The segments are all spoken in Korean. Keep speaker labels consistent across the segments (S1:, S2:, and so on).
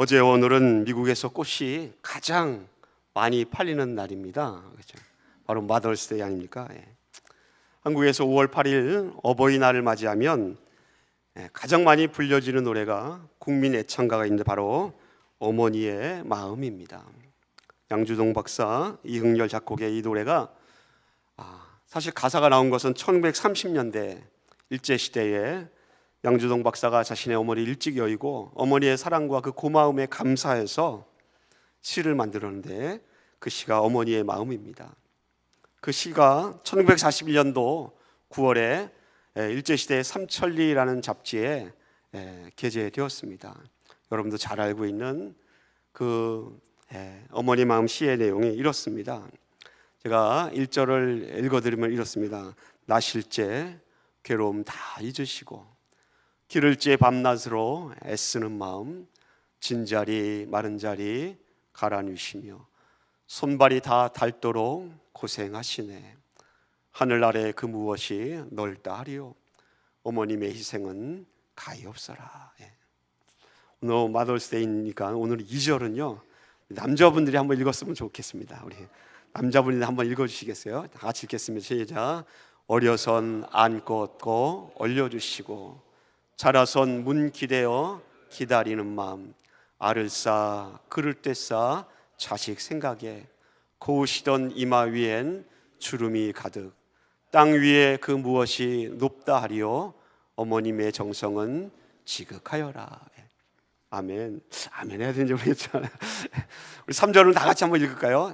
S1: 어제 오늘은 미국에서 꽃이 가장 많이 팔리는 날입니다. 그렇죠? 바로 마더스데이 아닙니까? 예. 한국에서 5월 8일 어버이날을 맞이하면 가장 많이 불려지는 노래가 국민 애창가가 있는데 바로 어머니의 마음입니다. 양주동 박사, 이흥렬 작곡의 이 노래가 사실 가사가 나온 것은 1930년대 일제시대에 양주동 박사가 자신의 어머니를 일찍 여의고 어머니의 사랑과 그 고마움에 감사해서 시를 만들었는데 그 시가 어머니의 마음입니다. 그 시가 1941년도 9월에 일제시대의 삼천리라는 잡지에 게재되었습니다. 여러분도 잘 알고 있는 그 어머니 마음 시의 내용이 이렇습니다. 제가 1절을 읽어드리면 이렇습니다. 나실제 괴로움 다 잊으시고 기를째 밤낮으로 애쓰는 마음 진자리 마른 자리 갈아뉘시며 손발이 다 닳도록 고생하시네. 하늘 아래 그 무엇이 넓다 하리요 어머님의 희생은 가히 없어라. 오늘 마더스데이니까 오늘 2절은요 남자분들이 한번 읽었으면 좋겠습니다. 우리 남자분이 한번 읽어주시겠어요? 다 같이 읽겠습니다. 시작. 어려선 안고 얻고 올려주시고 자라선 문 기대어 기다리는 마음 알을 쌓아 그를 때 쌓아 자식 생각에 고우시던 이마 위엔 주름이 가득 땅 위에 그 무엇이 높다 하리요 어머님의 정성은 지극하여라. 아멘. 아멘 해야 되는지 모르겠잖아요. 우리 3절은 다 같이 한번 읽을까요?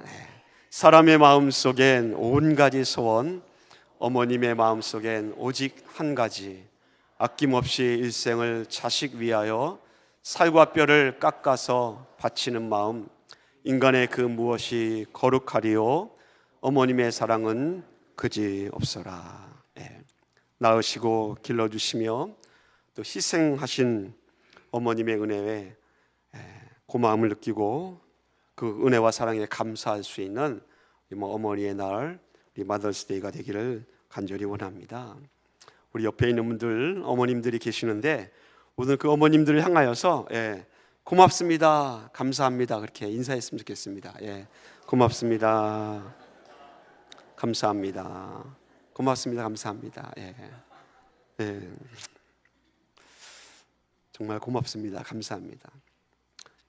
S1: 사람의 마음속엔 온 가지 소원 어머님의 마음속엔 오직 한 가지 아낌없이 일생을 자식 위하여 살과 뼈를 깎아서 바치는 마음 인간의 그 무엇이 거룩하리요 어머님의 사랑은 그지 없어라. 낳으시고 길러주시며 또 희생하신 어머님의 은혜에 고마움을 느끼고 그 은혜와 사랑에 감사할 수 있는 어머니의 날 마더스데이가 되기를 간절히 원합니다. 우리 옆에 있는 분들 어머님들이 계시는데 오늘 그 어머님들을 향하여서 고맙습니다, 감사합니다 그렇게 인사했으면 좋겠습니다. 고맙습니다, 감사합니다, 고맙습니다, 감사합니다. 정말 고맙습니다, 감사합니다.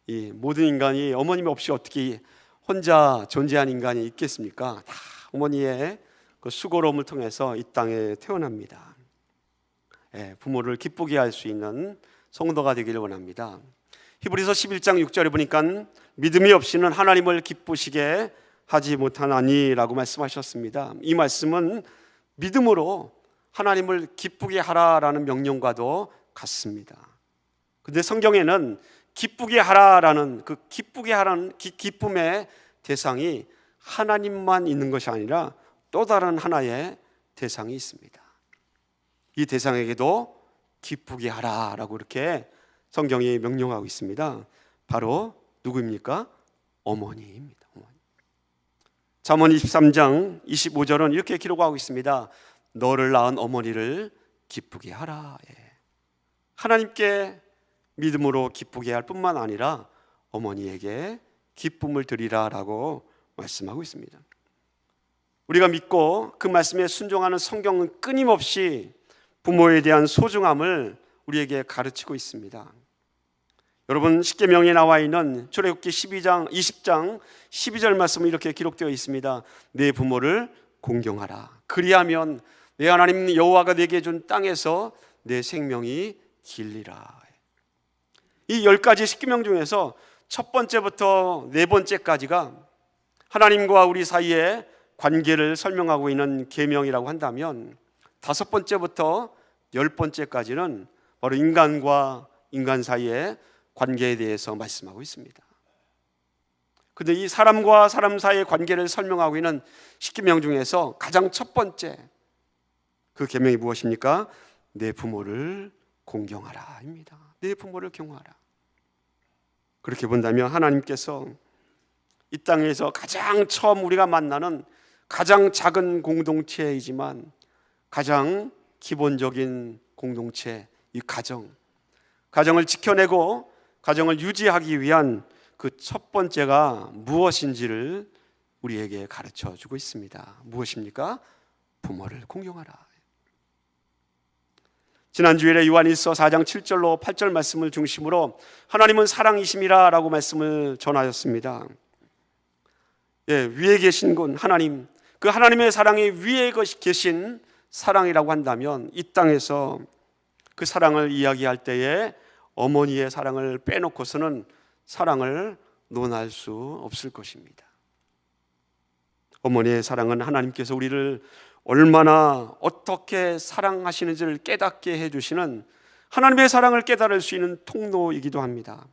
S1: 이 모든 인간이 어머님 없이 어떻게 혼자 존재한 인간이 있겠습니까? 다 어머니의 그 수고로움을 통해서 이 땅에 태어납니다. 부모를 기쁘게 할 수 있는 성도가 되기를 원합니다. 히브리서 11장 6절에 보니까 믿음이 없이는 하나님을 기쁘시게 하지 못하나니라고 말씀하셨습니다. 이 말씀은 믿음으로 하나님을 기쁘게 하라라는 명령과도 같습니다. 근데 성경에는 기쁘게 하라라는 그 기쁘게 하라는 기쁨의 대상이 하나님만 있는 것이 아니라 또 다른 하나의 대상이 있습니다. 이 대상에게도 기쁘게 하라라고 이렇게 성경이 명령하고 있습니다. 바로 누구입니까? 어머니입니다. 잠언 23장 25절은 이렇게 기록하고 있습니다. 너를 낳은 어머니를 기쁘게 하라. 하나님께 믿음으로 기쁘게 할 뿐만 아니라 어머니에게 기쁨을 드리라라고 말씀하고 있습니다. 우리가 믿고 그 말씀에 순종하는 성경은 끊임없이 부모에 대한 소중함을 우리에게 가르치고 있습니다. 여러분 십계명에 나와 있는 출애굽기 20장 12절 말씀은 이렇게 기록되어 있습니다. 내 부모를 공경하라. 그리하면 내 하나님 여호와가 내게 준 땅에서 내 생명이 길리라. 이 10가지 십계명 중에서 첫 번째부터 네 번째까지가 하나님과 우리 사이의 관계를 설명하고 있는 계명이라고 한다면 다섯 번째부터 열 번째까지는 바로 인간과 인간 사이의 관계에 대해서 말씀하고 있습니다. 그런데 이 사람과 사람 사이의 관계를 설명하고 있는 십계명 중에서 가장 첫 번째 그 계명이 무엇입니까? 내 부모를 공경하라입니다. 내 부모를 경호하라. 그렇게 본다면 하나님께서 이 땅에서 가장 처음 우리가 만나는 가장 작은 공동체이지만 가장 기본적인 공동체, 이 가정을 지켜내고 가정을 유지하기 위한 그 첫 번째가 무엇인지를 우리에게 가르쳐 주고 있습니다. 무엇입니까? 부모를 공경하라. 지난 주일에 요한일서 4장 7절로 8절 말씀을 중심으로 하나님은 사랑이심이라 라고 말씀을 전하였습니다. 위에 계신 분 하나님, 그 하나님의 사랑이 위에 계신 사랑이라고 한다면 이 땅에서 그 사랑을 이야기할 때에 어머니의 사랑을 빼놓고서는 사랑을 논할 수 없을 것입니다. 어머니의 사랑은 하나님께서 우리를 얼마나 어떻게 사랑하시는지를 깨닫게 해주시는 하나님의 사랑을 깨달을 수 있는 통로이기도 합니다.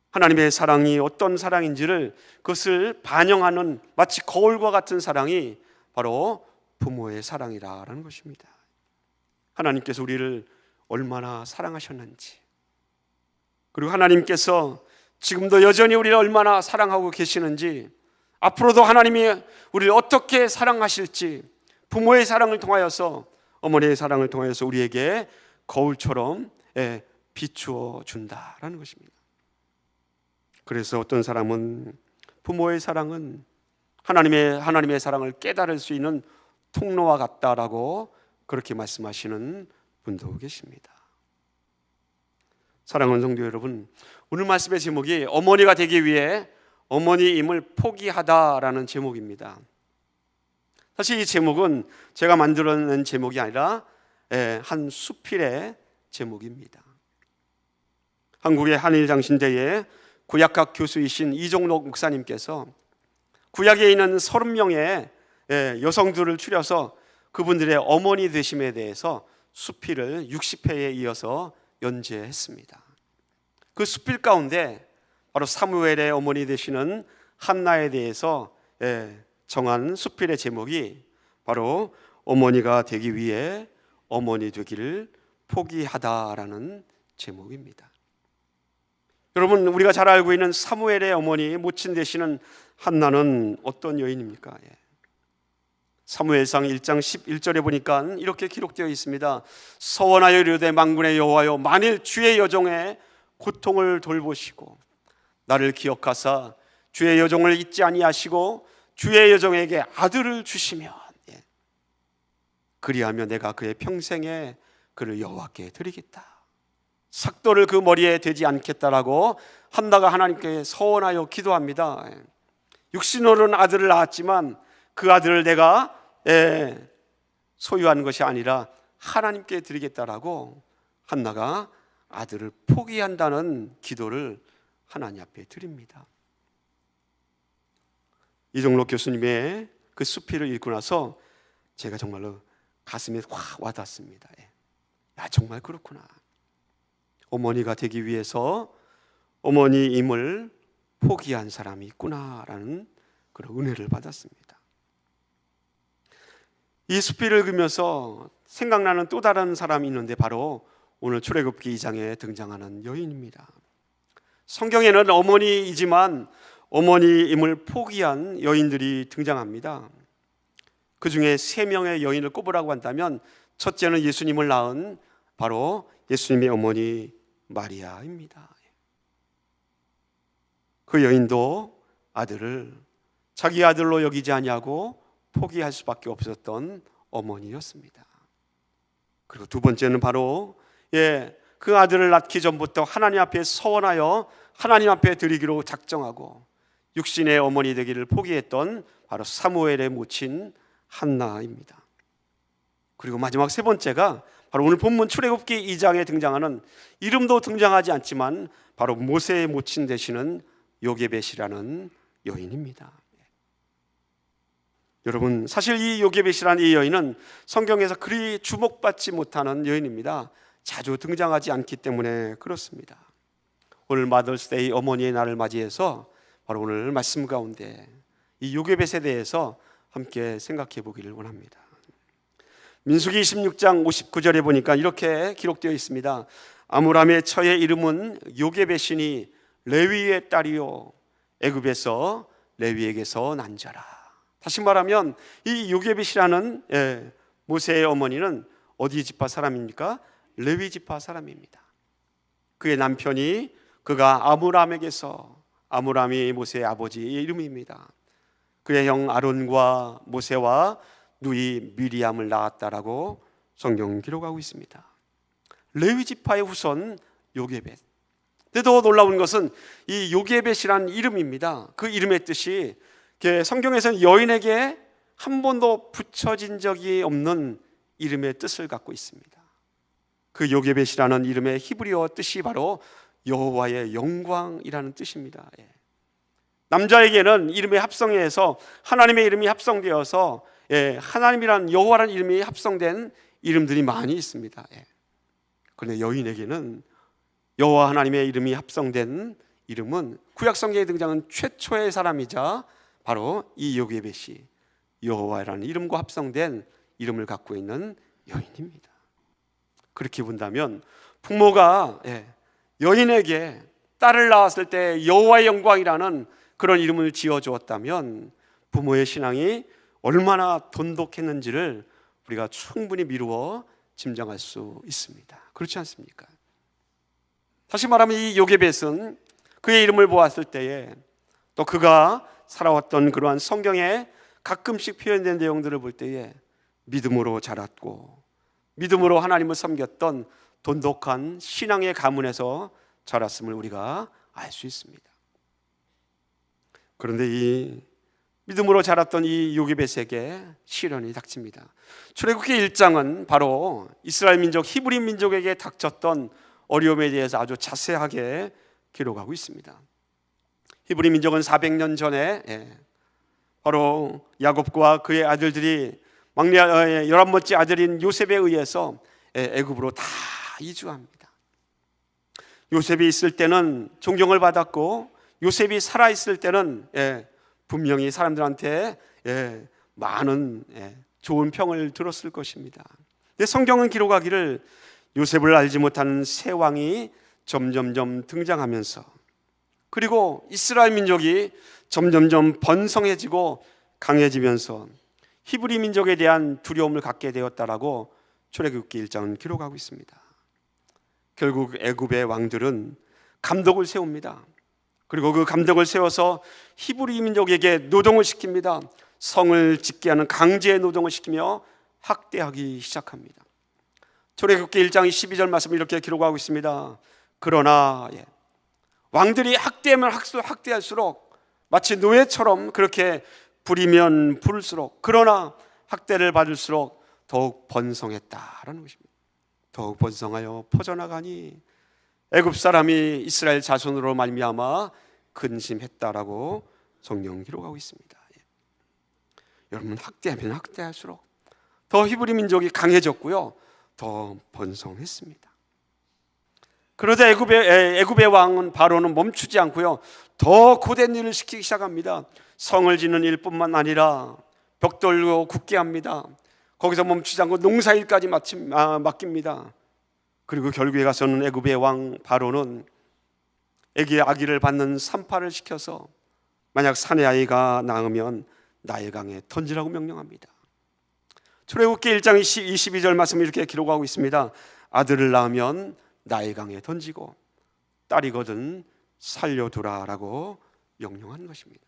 S1: 하나님의 사랑이 어떤 사랑인지를 그것을 반영하는 마치 거울과 같은 사랑이 바로 부모의 사랑이라는 것입니다. 하나님께서 우리를 얼마나 사랑하셨는지, 그리고 하나님께서 지금도 여전히 우리를 얼마나 사랑하고 계시는지, 앞으로도 하나님이 우리를 어떻게 사랑하실지 부모의 사랑을 통하여서, 어머니의 사랑을 통하여서 우리에게 거울처럼 비추어 준다라는 것입니다. 그래서 어떤 사람은 부모의 사랑은 하나님의 사랑을 깨달을 수 있는 통로와 같다라고 그렇게 말씀하시는 분도 계십니다. 사랑하는 성도 여러분, 오늘 말씀의 제목이 어머니가 되기 위해 어머니임을 포기하다라는 제목입니다. 사실 이 제목은 제가 만들어낸 제목이 아니라 한 수필의 제목입니다. 한국의 한일장신대의 구약학 교수이신 이종록 목사님께서 구약에 있는 30명의 여성들을 추려서 그분들의 어머니 되심에 대해서 수필을 60회에 이어서 연재했습니다. 그 수필 가운데 바로 사무엘의 어머니 되시는 한나에 대해서 정한 수필의 제목이 바로 어머니가 되기 위해 어머니 되기를 포기하다라는 제목입니다. 여러분, 우리가 잘 알고 있는 사무엘의 어머니 모친 되시는 한나는 어떤 여인입니까? 사무엘상 1장 11절에 보니까 이렇게 기록되어 있습니다. 서원하여 이르되 만군의 여호와여, 만일 주의 여종의 고통을 돌보시고 나를 기억하사 주의 여종을 잊지 아니하시고 주의 여종에게 아들을 주시면, 그리하면 내가 그의 평생에 그를 여호와께 드리겠다. 삭도를 그 머리에 대지 않겠다라고 한나가 하나님께 서원하여 기도합니다. 육신으로는 아들을 낳았지만 그 아들을 내가 소유한 것이 아니라 하나님께 드리겠다라고 한나가 아들을 포기한다는 기도를 하나님 앞에 드립니다. 이종록 교수님의 그 수필을 읽고 나서 제가 정말로 가슴에 확 와닿습니다. 정말 그렇구나. 어머니가 되기 위해서 어머니임을 포기한 사람이 있구나라는 그런 은혜를 받았습니다. 이 수필을 읽으면서 생각나는 또 다른 사람이 있는데 바로 오늘 출애굽기 2장에 등장하는 여인입니다. 성경에는 어머니이지만 어머니임을 포기한 여인들이 등장합니다. 그 중에 3명의 여인을 꼽으라고 한다면 첫째는 예수님을 낳은 바로 예수님의 어머니 마리아입니다. 그 여인도 아들을 자기 아들로 여기지 아니하고 포기할 수밖에 없었던 어머니였습니다. 그리고 두 번째는 바로 그 아들을 낳기 전부터 하나님 앞에 서원하여 하나님 앞에 드리기로 작정하고 육신의 어머니 되기를 포기했던 바로 사무엘의 모친 한나입니다. 그리고 마지막 세 번째가 바로 오늘 본문 출애굽기 2장에 등장하는, 이름도 등장하지 않지만 바로 모세의 모친 되시는 요게벳이라는 여인입니다. 여러분, 사실 이 요게벳이라는 이 여인은 성경에서 그리 주목받지 못하는 여인입니다. 자주 등장하지 않기 때문에 그렇습니다. 오늘 마더스데이 어머니의 날을 맞이해서 바로 오늘 말씀 가운데 이 요게벳에 대해서 함께 생각해 보기를 원합니다. 민수기 26장 59절에 보니까 이렇게 기록되어 있습니다. 아므람의 처의 이름은 요게벳이니 레위의 딸이요 애굽에서 레위에게서 난 자라. 다시 말하면 이 요게벳이라는 모세의 어머니는 어디 지파 사람입니까? 레위 지파 사람입니다. 그의 남편이 그가 아므람에게서, 아므람이 모세의 아버지의 이름입니다. 그의 형 아론과 모세와 누이 미리암을 낳았다라고 성경 기록하고 있습니다. 레위 지파의 후손 요게벳. 근데 더 놀라운 것은 이 요게벳이라는 이름입니다. 그 이름의 뜻이 성경에서는 여인에게 한 번도 붙여진 적이 없는 이름의 뜻을 갖고 있습니다. 그 요게벳이라는 이름의 히브리어 뜻이 바로 여호와의 영광이라는 뜻입니다. 남자에게는 이름의 합성에서 하나님의 이름이 합성되어서 하나님이란 여호와라는 이름이 합성된 이름들이 많이 있습니다. 그런데 여인에게는 여호와 하나님의 이름이 합성된 이름은 구약 성경에 등장한 최초의 사람이자 바로 이 요게벳이 여호와라는 이름과 합성된 이름을 갖고 있는 여인입니다. 그렇게 본다면 부모가 여인에게 딸을 낳았을 때 여호와의 영광이라는 그런 이름을 지어주었다면 부모의 신앙이 얼마나 돈독했는지를 우리가 충분히 미루어 짐작할 수 있습니다. 그렇지 않습니까? 다시 말하면 이 요게벳은 그의 이름을 보았을 때에 또 그가 살아왔던 그러한 성경에 가끔씩 표현된 내용들을 볼 때에 믿음으로 자랐고 믿음으로 하나님을 섬겼던 돈독한 신앙의 가문에서 자랐음을 우리가 알 수 있습니다. 그런데 이 믿음으로 자랐던 이 요게벳에게 시련이 닥칩니다. 출애굽기 1장은 바로 이스라엘 민족 히브리 민족에게 닥쳤던 어려움에 대해서 아주 자세하게 기록하고 있습니다. 히브리 민족은 400년 전에 바로 야곱과 그의 아들들이 막내 11번째 아들인 요셉에 의해서 애굽으로 다 이주합니다. 요셉이 있을 때는 존경을 받았고 요셉이 살아있을 때는 분명히 사람들한테 많은 좋은 평을 들었을 것입니다. 근데 성경은 기록하기를 요셉을 알지 못하는 새 왕이 점점점 등장하면서 그리고 이스라엘 민족이 점점점 번성해지고 강해지면서 히브리 민족에 대한 두려움을 갖게 되었다라고 출애굽기 1장은 기록하고 있습니다. 결국 애굽의 왕들은 감독을 세웁니다. 그리고 그 감독을 세워서 히브리 민족에게 노동을 시킵니다. 성을 짓게 하는 강제 노동을 시키며 학대하기 시작합니다. 출애굽기 1장 12절 말씀 이렇게 기록하고 있습니다. 그러나 왕들이 학대하면 학대할수록 마치 노예처럼 그렇게 부리면 부를수록 그러나 학대를 받을수록 더욱 번성했다라는 것입니다. 더욱 번성하여 퍼져나가니 애굽 사람이 이스라엘 자손으로 말미암아 근심했다라고 성경 기록하고 있습니다. 여러분, 학대하면 학대할수록 더 히브리 민족이 강해졌고요, 더 번성했습니다. 그러자 애굽의 왕은 바로는 멈추지 않고요, 더 고된 일을 시키기 시작합니다. 성을 짓는 일뿐만 아니라 벽돌로 굳게 합니다. 거기서 멈추지 않고 농사일까지 맡깁니다. 그리고 결국에 가서는 애굽의 왕 바로는 애기의 아기를 받는 산파를 시켜서 만약 사내 아이가 낳으면 나일강에 던지라고 명령합니다. 출애굽기 1장 22절 말씀 이렇게 기록하고 있습니다. 아들을 낳으면 나일강에 던지고 딸이거든 살려두라라고 명령한 것입니다.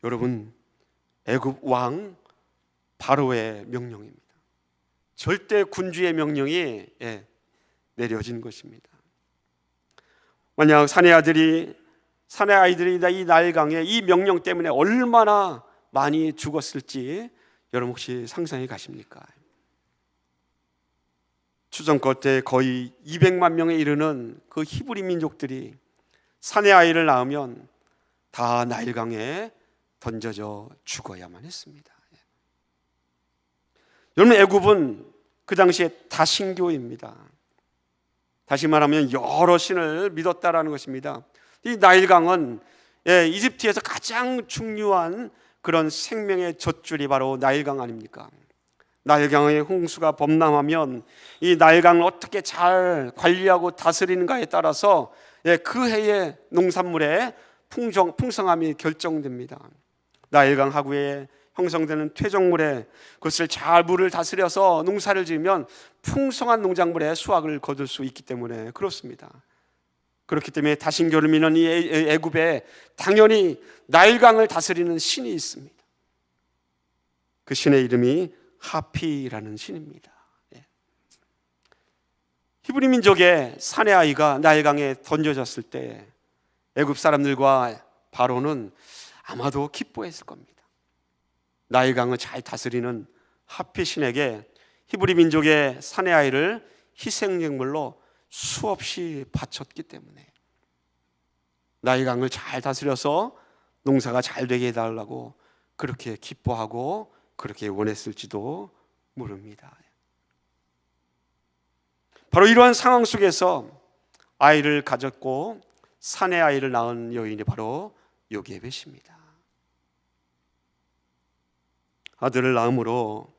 S1: 여러분, 애굽 왕 바로의 명령입니다. 절대 군주의 명령이 내려진 것입니다. 만약 사내 아이들이 이 나일강에 이 명령 때문에 얼마나 많이 죽었을지 여러분 혹시 상상해 가십니까? 추정껏 때 거의 200만 명에 이르는 그 히브리 민족들이 사내 아이를 낳으면 다 나일강에 던져져 죽어야만 했습니다. 여러분, 애굽은 그 당시에 다신교입니다. 다시 말하면 여러 신을 믿었다라는 것입니다. 이 나일강은 이집트에서 가장 중요한 그런 생명의 젖줄이 바로 나일강 아닙니까? 나일강의 홍수가 범람하면 이 나일강을 어떻게 잘 관리하고 다스리는가에 따라서 그 해의 농산물의 풍성함이 결정됩니다. 나일강 하구에 형성되는 퇴적물에 그것을 잘 물을 다스려서 농사를 지으면 풍성한 농작물의 수확을 거둘 수 있기 때문에 그렇습니다. 그렇기 때문에 다신교를 믿는 이 애굽에 당연히 나일강을 다스리는 신이 있습니다. 그 신의 이름이 하피라는 신입니다. 히브리 민족의 사내 아이가 나일강에 던져졌을 때 애굽 사람들과 바로는 아마도 기뻐했을 겁니다. 나일강을 잘 다스리는 하피 신에게 히브리 민족의 사내 아이를 희생제물로 수없이 바쳤기 때문에 나일강을 잘 다스려서 농사가 잘 되게 해달라고 그렇게 기뻐하고 그렇게 원했을지도 모릅니다. 바로 이러한 상황 속에서 아이를 가졌고 사내 아이를 낳은 여인이 바로 요게벳입니다. 아들을 낳음으로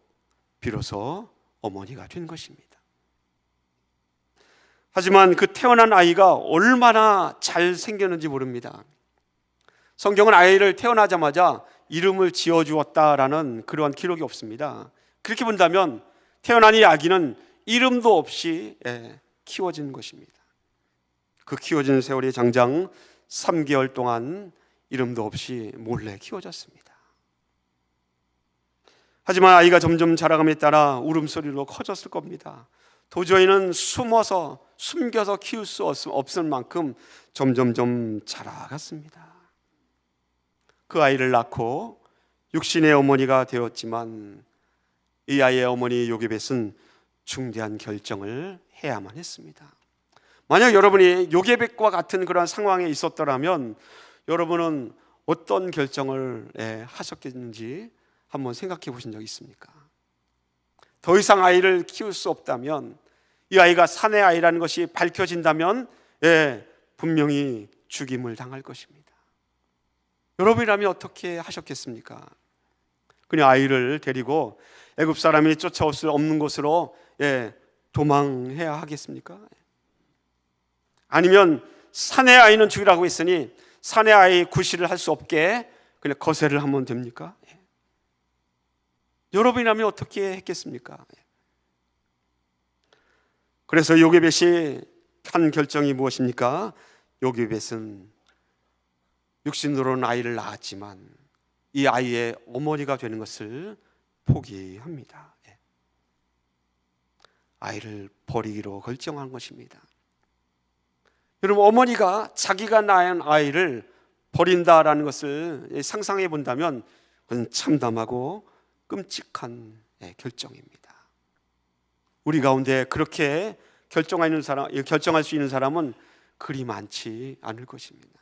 S1: 비로소 어머니가 된 것입니다. 하지만 그 태어난 아이가 얼마나 잘 생겼는지 모릅니다. 성경은 아이를 태어나자마자 이름을 지어주었다라는 그러한 기록이 없습니다. 그렇게 본다면 태어난 이 아기는 이름도 없이 키워진 것입니다. 그 키워진 세월이 장장 3개월 동안 이름도 없이 몰래 키워졌습니다. 하지만 아이가 점점 자라감에 따라 울음소리로 커졌을 겁니다. 도저히는 숨겨서 키울 수 없을 만큼 점점점 자라갔습니다. 그 아이를 낳고 육신의 어머니가 되었지만 이 아이의 어머니 요게벳은 중대한 결정을 해야만 했습니다. 만약 여러분이 요게벳과 같은 그런 상황에 있었더라면 여러분은 어떤 결정을 하셨겠는지 한번 생각해 보신 적 있습니까? 더 이상 아이를 키울 수 없다면, 이 아이가 사내 아이라는 것이 밝혀진다면 분명히 죽임을 당할 것입니다. 여러분이라면 어떻게 하셨겠습니까? 그냥 아이를 데리고 애굽 사람이 쫓아올 수 없는 곳으로 도망해야 하겠습니까? 아니면 사내 아이는 죽이라고 했으니 사내 아이 구실을 할 수 없게 그냥 거세를 하면 됩니까? 여러분이라면 어떻게 했겠습니까? 그래서 요게벳이 한 결정이 무엇입니까? 요게벳은 육신으로는 아이를 낳았지만 이 아이의 어머니가 되는 것을 포기합니다. 아이를 버리기로 결정한 것입니다. 여러분, 어머니가 자기가 낳은 아이를 버린다라는 것을 상상해 본다면 그건 참담하고 끔찍한 결정입니다. 우리 가운데 그렇게 결정할 수 있는 사람은 그리 많지 않을 것입니다.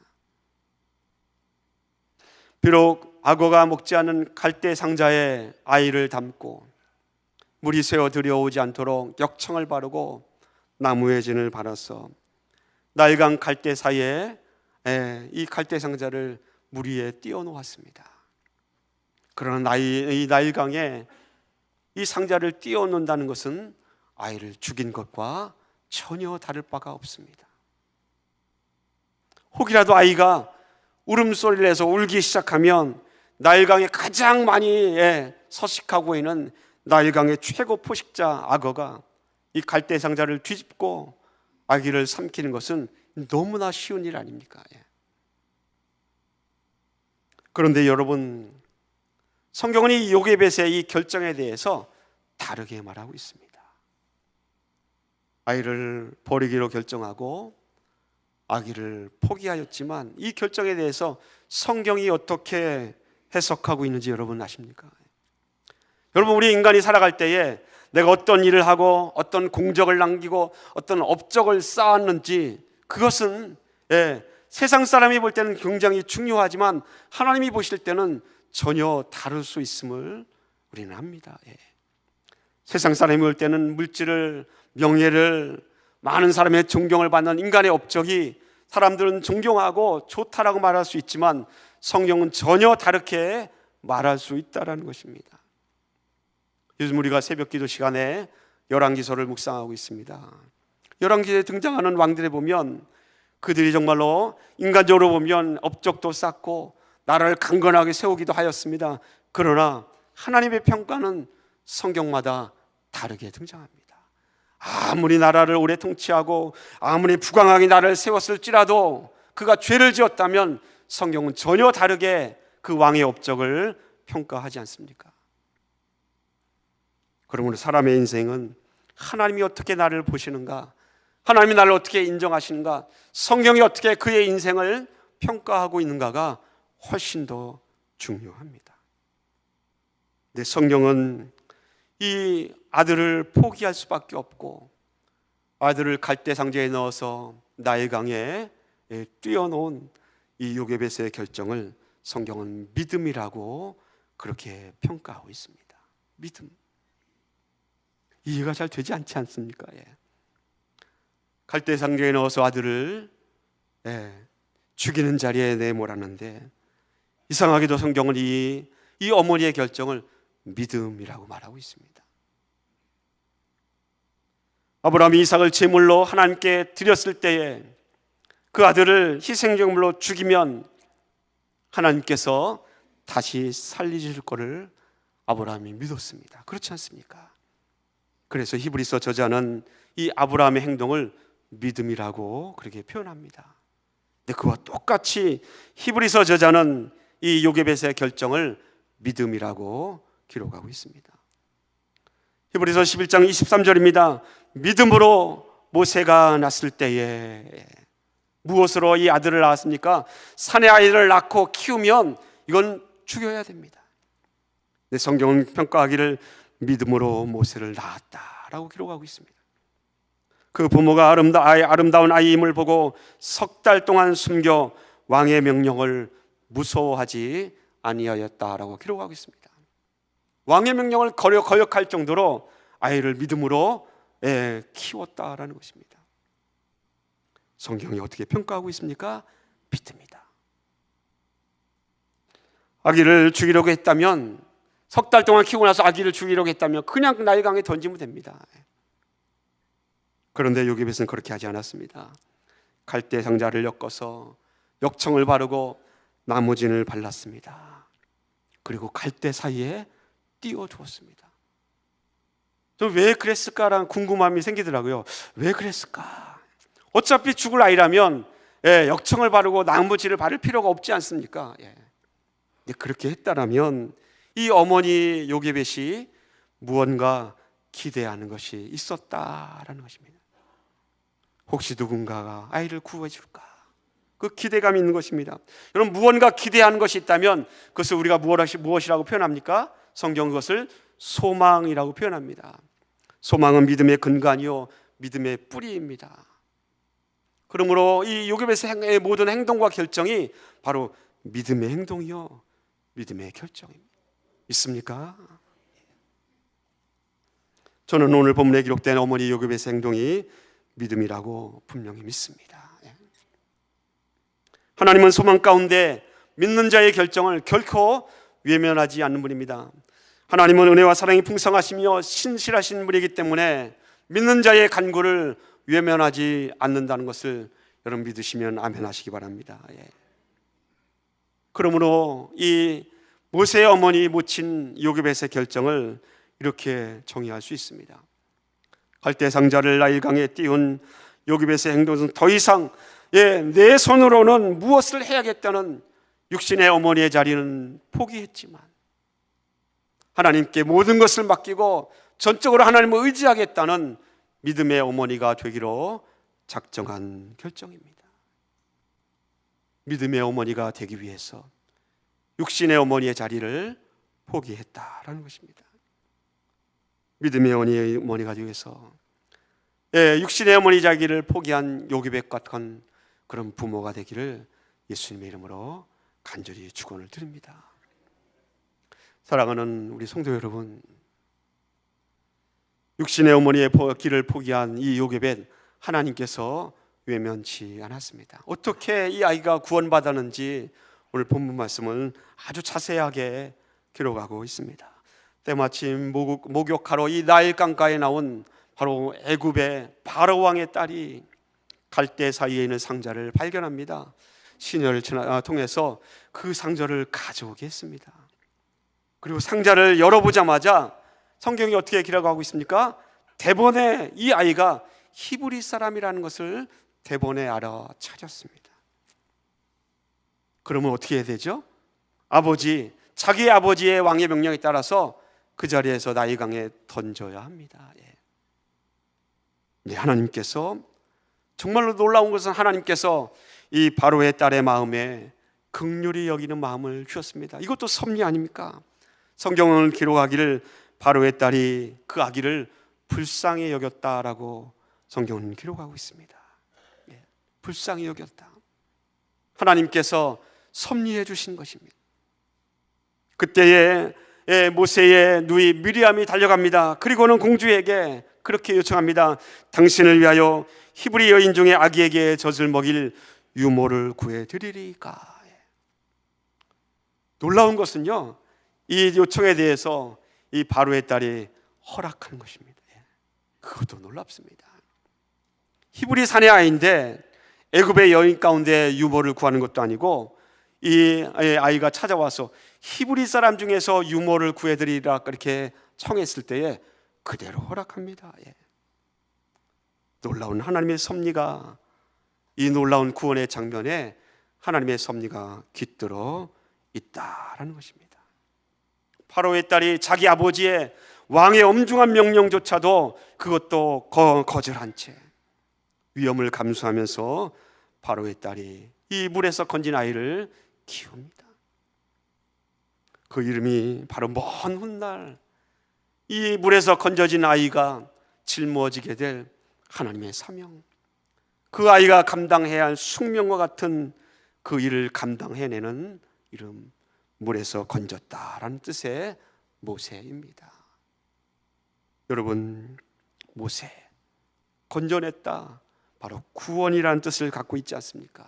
S1: 비록 악어가 먹지 않은 갈대 상자에 아이를 담고 물이 새어 들여오지 않도록 역청을 바르고 나무의 진을 발라서 나일강 갈대 사이에 이 갈대 상자를 물 위에 띄워 놓았습니다. 그러나 이 나일강에 이 상자를 띄워 놓는다는 것은 아이를 죽인 것과 전혀 다를 바가 없습니다. 혹이라도 아이가 울음소리를 내서 울기 시작하면 나일강에 가장 많이 서식하고 있는 나일강의 최고 포식자 악어가 이 갈대 상자를 뒤집고 아기를 삼키는 것은 너무나 쉬운 일 아닙니까? 그런데 여러분, 성경은 이 요게벳의 이 결정에 대해서 다르게 말하고 있습니다. 아이를 버리기로 결정하고 아기를 포기하였지만 이 결정에 대해서 성경이 어떻게 해석하고 있는지 여러분 아십니까? 여러분, 우리 인간이 살아갈 때에 내가 어떤 일을 하고 어떤 공적을 남기고 어떤 업적을 쌓았는지 그것은 세상 사람이 볼 때는 굉장히 중요하지만 하나님이 보실 때는 전혀 다를 수 있음을 우리는 압니다. 세상 사람이 볼 때는 물질을, 명예를, 많은 사람의 존경을 받는 인간의 업적이 사람들은 존경하고 좋다라고 말할 수 있지만 성경은 전혀 다르게 말할 수 있다는 것입니다. 요즘 우리가 새벽 기도 시간에 열왕기서를 묵상하고 있습니다. 열왕기서에 등장하는 왕들에 보면 그들이 정말로 인간적으로 보면 업적도 쌓고 나라를 강건하게 세우기도 하였습니다. 그러나 하나님의 평가는 성경마다 다르게 등장합니다. 아무리 나라를 오래 통치하고 아무리 부강하게 나라를 세웠을지라도 그가 죄를 지었다면 성경은 전혀 다르게 그 왕의 업적을 평가하지 않습니까? 그러므로 사람의 인생은 하나님이 어떻게 나를 보시는가, 하나님이 나를 어떻게 인정하시는가, 성경이 어떻게 그의 인생을 평가하고 있는가가 훨씬 더 중요합니다. 근데 성경은 이 아들을 포기할 수밖에 없고 아들을 갈대 상자에 넣어서 나일 강에 뛰어놓은 이 요게벳의 결정을 성경은 믿음이라고 그렇게 평가하고 있습니다. 믿음. 이해가 잘 되지 않지 않습니까? 갈대 상자에 넣어서 아들을 죽이는 자리에 내몰았는데 이상하게도 성경은 이 어머니의 결정을 믿음이라고 말하고 있습니다. 아브라함이 이삭을 제물로 하나님께 드렸을 때에 그 아들을 희생제물로 죽이면 하나님께서 다시 살리실 것을 아브라함이 믿었습니다. 그렇지 않습니까? 그래서 히브리서 저자는 이 아브라함의 행동을 믿음이라고 그렇게 표현합니다. 근데 그와 똑같이 히브리서 저자는 이 요게벳의 결정을 믿음이라고 기록하고 있습니다. 히브리서 11장 23절입니다. 믿음으로 모세가 났을 때에 무엇으로 이 아들을 낳았습니까? 산의 아이를 낳고 키우면 이건 죽여야 됩니다. 근데 성경은 평가하기를 믿음으로 모세를 낳았다라고 기록하고 있습니다. 그 부모가 아름다운 아이임을 보고 석 달 동안 숨겨 왕의 명령을 무서워하지 아니하였다라고 기록하고 있습니다. 왕의 명령을 거역할 정도로 아이를 믿음으로 키웠다라는 것입니다. 성경이 어떻게 평가하고 있습니까? 믿음이다. 아기를 죽이려고 했다면, 석 달 동안 키우고 나서 아기를 죽이려고 했다면 그냥 나일강에 던지면 됩니다. 그런데 요게벳은 그렇게 하지 않았습니다. 갈대 상자를 엮어서 역청을 바르고 나무진을 발랐습니다. 그리고 갈대 사이에 띄워주었습니다. 좀 왜 그랬을까라는 궁금함이 생기더라고요. 왜 그랬을까? 어차피 죽을 아이라면 역청을 바르고 나무질을 바를 필요가 없지 않습니까? 그렇게 했다라면 이 어머니 요게벳이 무언가 기대하는 것이 있었다라는 것입니다. 혹시 누군가가 아이를 구해줄까? 그 기대감이 있는 것입니다. 여러분, 무언가 기대하는 것이 있다면 그것을 우리가 무엇이라고 표현합니까? 성경 그것을 소망이라고 표현합니다. 소망은 믿음의 근간이요 믿음의 뿌리입니다. 그러므로 이 요게벳의 모든 행동과 결정이 바로 믿음의 행동이요 믿음의 결정입니다. 믿습니까? 저는 오늘 본문에 기록된 어머니 요게벳의 행동이 믿음이라고 분명히 믿습니다. 하나님은 소망 가운데 믿는 자의 결정을 결코 외면하지 않는 분입니다. 하나님은 은혜와 사랑이 풍성하시며 신실하신 분이기 때문에 믿는 자의 간구를 외면하지 않는다는 것을 여러분 믿으시면 아멘 하시기 바랍니다. 그러므로 이 모세의 어머니 모친 요게벳의 결정을 이렇게 정의할 수 있습니다. 갈대 상자를 나일강에 띄운 요게벳의 행동은 더 이상 내 손으로는 무엇을 해야겠다는 육신의 어머니의 자리는 포기했지만 하나님께 모든 것을 맡기고 전적으로 하나님을 의지하겠다는 믿음의 어머니가 되기로 작정한 결정입니다. 믿음의 어머니가 되기 위해서 육신의 어머니의 자리를 포기했다라는 것입니다. 믿음의 어머니가 되기 위해서 육신의 어머니 자기를 포기한 요게벳 같은 그런 부모가 되기를 예수님의 이름으로 간절히 축원을 드립니다. 사랑하는 우리 성도 여러분, 육신의 어머니의 길을 포기한 이 요게벳 하나님께서 외면치 않았습니다. 어떻게 이 아이가 구원받았는지 오늘 본문 말씀은 아주 자세하게 기록하고 있습니다. 때마침 목욕하러 이 나일강가에 나온 바로 애굽의 바로 왕의 딸이 갈대 사이에 있는 상자를 발견합니다. 시녀를 통해서 그 상자를 가져오게 했습니다. 그리고 상자를 열어보자마자 성경이 어떻게 기록하고 있습니까? 대번에 이 아이가 히브리 사람이라는 것을 대번에 알아차렸습니다. 그러면 어떻게 해야 되죠? 자기 아버지의 왕의 명령에 따라서 그 자리에서 나일강에 던져야 합니다. 네, 하나님께서 정말로 놀라운 것은 하나님께서 이 바로의 딸의 마음에 긍휼히 여기는 마음을 주셨습니다. 이것도 섭리 아닙니까? 성경은 기록하기를 바로의 딸이 그 아기를 불쌍히 여겼다라고 성경은 기록하고 있습니다. 불쌍히 여겼다. 하나님께서 섭리해 주신 것입니다. 그때에 모세의 누이 미리암이 달려갑니다. 그리고는 공주에게 그렇게 요청합니다. 당신을 위하여 히브리 여인 중에 아기에게 젖을 먹일 유모를 구해드리리까. 놀라운 것은요, 이 요청에 대해서 이 바로의 딸이 허락하는 것입니다. 그것도 놀랍습니다. 히브리 사내 아이인데 애굽의 여인 가운데 유모를 구하는 것도 아니고 이 아이가 찾아와서 히브리 사람 중에서 유모를 구해드리라 그렇게 청했을 때에 그대로 허락합니다. 놀라운 하나님의 섭리가, 이 놀라운 구원의 장면에 하나님의 섭리가 깃들어 있다라는 것입니다. 바로의 딸이 자기 아버지의 왕의 엄중한 명령조차도 그것도 거절한 채 위험을 감수하면서 바로의 딸이 이 물에서 건진 아이를 키웁니다. 그 이름이 바로 먼 훗날 이 물에서 건져진 아이가 짊어지게 될 하나님의 사명, 그 아이가 감당해야 할 숙명과 같은 그 일을 감당해내는 이름, 물에서 건졌다라는 뜻의 모세입니다. 여러분, 모세, 건져냈다, 바로 구원이라는 뜻을 갖고 있지 않습니까?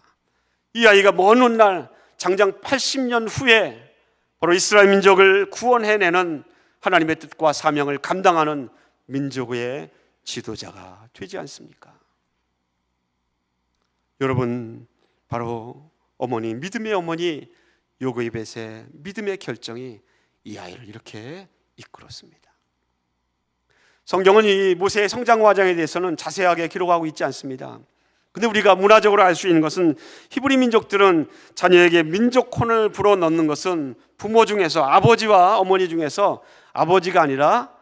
S1: 이 아이가 먼 훗날 장장 80년 후에 바로 이스라엘 민족을 구원해내는 하나님의 뜻과 사명을 감당하는 민족의 지도자가 되지 않습니까? 여러분, 바로 어머니, 믿음의 어머니 요게벳의 믿음의 결정이 이 아이를 이렇게 이끌었습니다. 성경은 이 모세의 성장 과정에 대해서는 자세하게 기록하고 있지 않습니다. 근데 우리가 문화적으로 알 수 있는 것은 히브리 민족들은 자녀에게 민족혼을 불어넣는 것은 부모 중에서, 아버지와 어머니 중에서 아버지가 아니라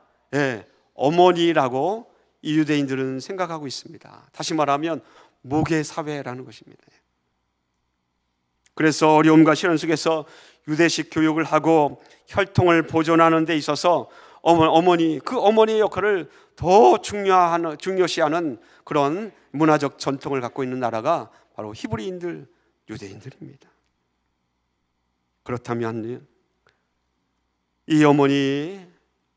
S1: 어머니라고 이 유대인들은 생각하고 있습니다. 다시 말하면 모계 사회라는 것입니다. 그래서 어려움과 시련 속에서 유대식 교육을 하고 혈통을 보존하는 데 있어서 어머니의 역할을 더 중요시하는 그런 문화적 전통을 갖고 있는 나라가 바로 히브리인들, 유대인들입니다. 그렇다면 이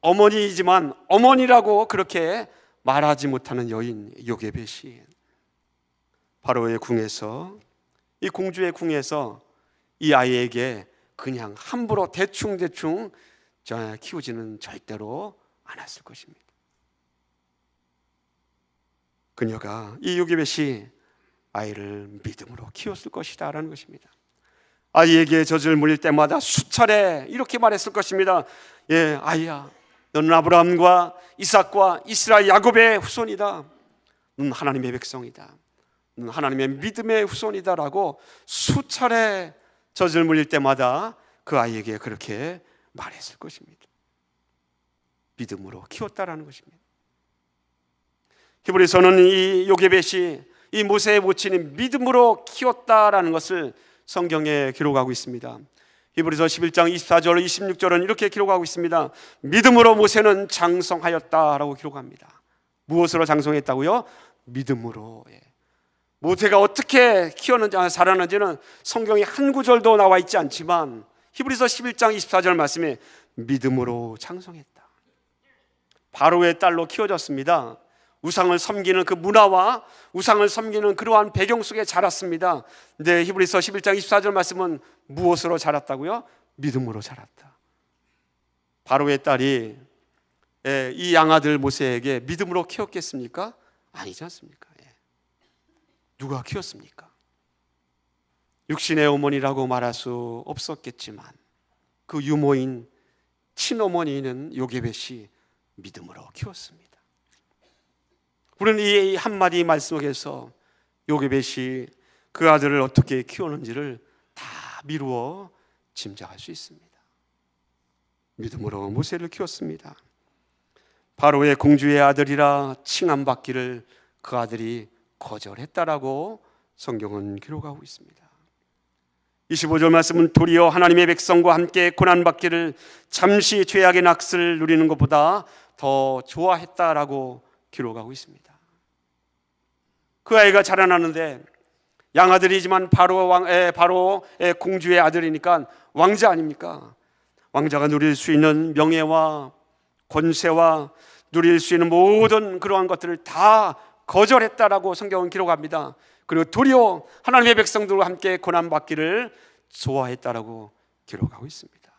S1: 어머니이지만 어머니라고 그렇게 말하지 못하는 여인 요게벳이 바로의 궁에서, 이 공주의 궁에서 이 아이에게 그냥 함부로 대충 키우지는 절대로 않았을 것입니다. 그녀가, 이 요게벳이 아이를 믿음으로 키웠을 것이다 라는 것입니다. 아이에게 젖을 물릴 때마다 수차례 이렇게 말했을 것입니다. 아이야, 너는 아브라함과 이삭과 이스라엘 야곱의 후손이다. 너는 하나님의 백성이다. 너는 하나님의 믿음의 후손이다 라고 수차례 젖을 물릴 때마다 그 아이에게 그렇게 말했을 것입니다. 믿음으로 키웠다라는 것입니다. 히브리서는 이 요게벳이 이 모세의 모친이 믿음으로 키웠다라는 것을 성경에 기록하고 있습니다. 히브리서 11장 24절 26절은 이렇게 기록하고 있습니다. 믿음으로 모세는 장성하였다라고 기록합니다. 무엇으로 장성했다고요? 믿음으로. 모세가 어떻게 키웠는지 자랐는지는 성경에 한 구절도 나와 있지 않지만 히브리서 11장 24절 말씀에 믿음으로 장성했다. 바로의 딸로 키워졌습니다. 우상을 섬기는 그 문화와 우상을 섬기는 그러한 배경 속에 자랐습니다. 근데 히브리서 11장 24절 말씀은 무엇으로 자랐다고요? 믿음으로 자랐다. 바로의 딸이 이 양아들 모세에게 믿음으로 키웠겠습니까? 아니지 않습니까? 누가 키웠습니까? 육신의 어머니라고 말할 수 없었겠지만 그 유모인 친어머니는 요게벳이 믿음으로 키웠습니다. 우리는 이 한마디 말씀 속에서 요게벳이 그 아들을 어떻게 키웠는지를 다 미루어 짐작할 수 있습니다. 믿음으로 모세를 키웠습니다. 바로의 공주의 아들이라 칭함받기를 그 아들이 거절했다라고 성경은 기록하고 있습니다. 25절 말씀은 도리어 하나님의 백성과 함께 고난받기를 잠시 죄악의 낙슬을 누리는 것보다 더 좋아했다라고 기록하고 있습니다. 그 아이가 자라나는데 양아들이지만 바로의 공주의 아들이니까 왕자 아닙니까? 왕자가 누릴 수 있는 명예와 권세와 누릴 수 있는 모든 그러한 것들을 다 거절했다라고 성경은 기록합니다. 그리고 도리어 하나님의 백성들과 함께 고난받기를 좋아했다라고 기록하고 있습니다.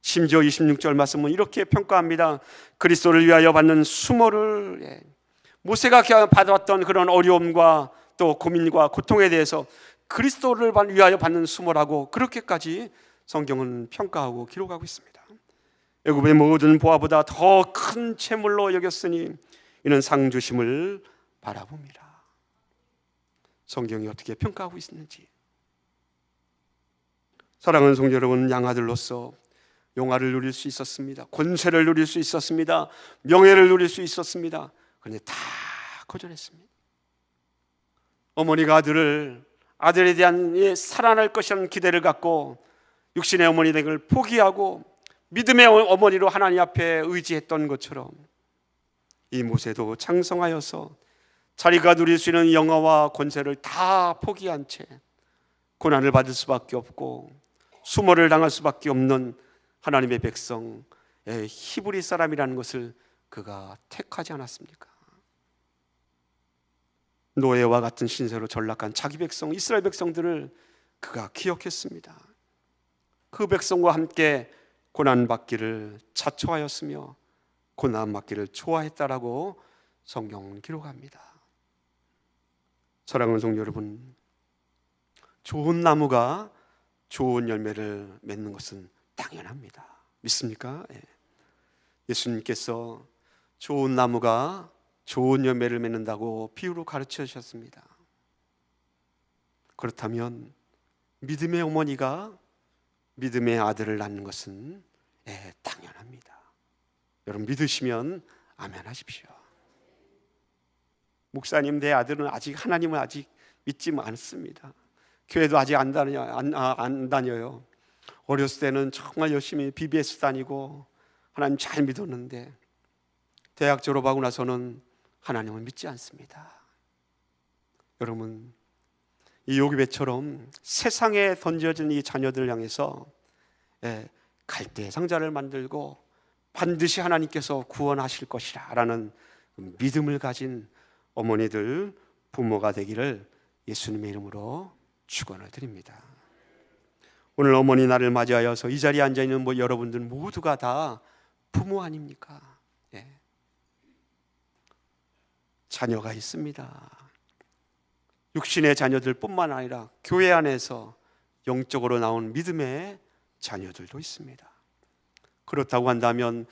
S1: 심지어 26절 말씀은 이렇게 평가합니다. 그리스도를 위하여 받는 수모를, 모세가 받았던 그런 어려움과 또 고민과 고통에 대해서 그리스도를 위하여 받는 수모라고 그렇게까지 성경은 평가하고 기록하고 있습니다. 애굽의 모든 보화보다 더 큰 채물로 여겼으니 이는 상 주심을 바라봅니다. 성경이 어떻게 평가하고 있는지. 사랑하는 성도 여러분, 양아들로서 영화를 누릴 수 있었습니다. 권세를 누릴 수 있었습니다. 명예를 누릴 수 있었습니다. 그런데 다 거절했습니다. 어머니가 아들에 대한 살아날 것이라는 기대를 갖고 육신의 어머니 됨을 포기하고 믿음의 어머니로 하나님 앞에 의지했던 것처럼 이 모세도 창성하여서 자기가 누릴 수 있는 영화와 권세를 다 포기한 채 고난을 받을 수밖에 없고 수모를 당할 수밖에 없는 하나님의 백성 히브리 사람이라는 것을 그가 택하지 않았습니까? 노예와 같은 신세로 전락한 자기 백성 이스라엘 백성들을 그가 기억했습니다. 그 백성과 함께 고난받기를 자초하였으며 고난받기를 좋아했다라고 성경은 기록합니다. 사랑하는 성도 여러분, 좋은 나무가 좋은 열매를 맺는 것은 당연합니다. 믿습니까? 예수님께서 좋은 나무가 좋은 열매를 맺는다고 비유로 가르쳐 주셨습니다. 그렇다면 믿음의 어머니가 믿음의 아들을 낳는 것은 당연합니다. 여러분 믿으시면 아멘 하십시오. 목사님, 내 아들은 아직 하나님을 아직 믿지 않습니다. 교회도 아직 안 다녀요. 어렸을 때는 정말 열심히 BBS 다니고 하나님 잘 믿었는데 대학 졸업하고 나서는 하나님을 믿지 않습니다. 여러분, 이 요기벳처럼 세상에 던져진 이 자녀들을 향해서 갈대 상자를 만들고 반드시 하나님께서 구원하실 것이라 라는 믿음을 가진 어머니들, 부모가 되기를 예수님의 이름으로 축원을 드립니다. 오늘 어머니 날을 맞이하여서 이 자리에 앉아있는 여러분들 모두가 다 부모 아닙니까? 자녀가 있습니다. 육신의 자녀들 뿐만 아니라 교회 안에서 영적으로 나온 믿음의 자녀들도 있습니다. 그렇다고 한다면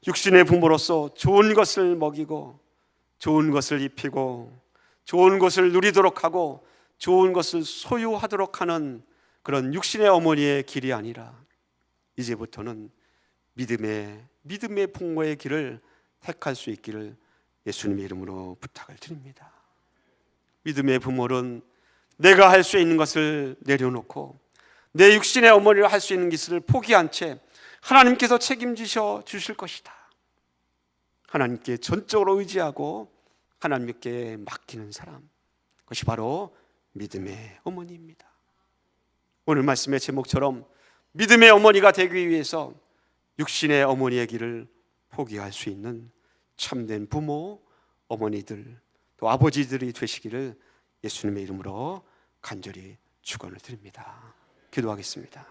S1: 육신의 부모로서 좋은 것을 먹이고 좋은 것을 입히고 좋은 것을 누리도록 하고 좋은 것을 소유하도록 하는 그런 육신의 어머니의 길이 아니라 이제부터는 믿음의 부모의 길을 택할 수 있기를 예수님의 이름으로 부탁을 드립니다. 믿음의 부모는 내가 할 수 있는 것을 내려놓고 내 육신의 어머니로 할 수 있는 것을 포기한 채 하나님께서 책임지셔 주실 것이다, 하나님께 전적으로 의지하고 하나님께 맡기는 사람, 그것이 바로 믿음의 어머니입니다. 오늘 말씀의 제목처럼 믿음의 어머니가 되기 위해서 육신의 어머니의 길을 포기할 수 있는 참된 부모, 어머니들, 또 아버지들이 되시기를 예수님의 이름으로 간절히 축원을 드립니다. 기도하겠습니다.